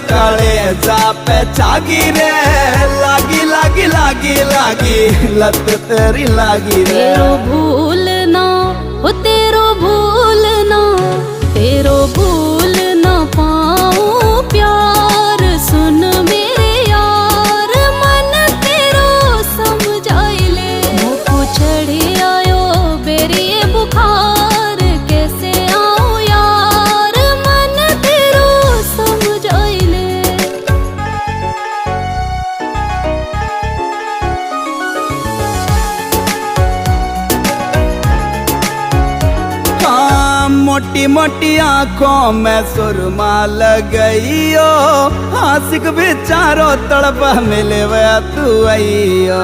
काले जापे छागी रे, लागी लागी लागी लागी लत तेरी लागी रे। तेरो भूलना हो तेरो भूलना, तेरो भूल ना पाऊं प्यार। सुन मेरे यार मन तेरो समझाई ले, मुझको चढ़ी आयो बेरी बुखार। कैसे आऊं यार मन तेरो समझाई ले। मोटी मोटी आंखों में सुरमा लगइयो, आशिक बेचारो तड़प मिले तू आइयो।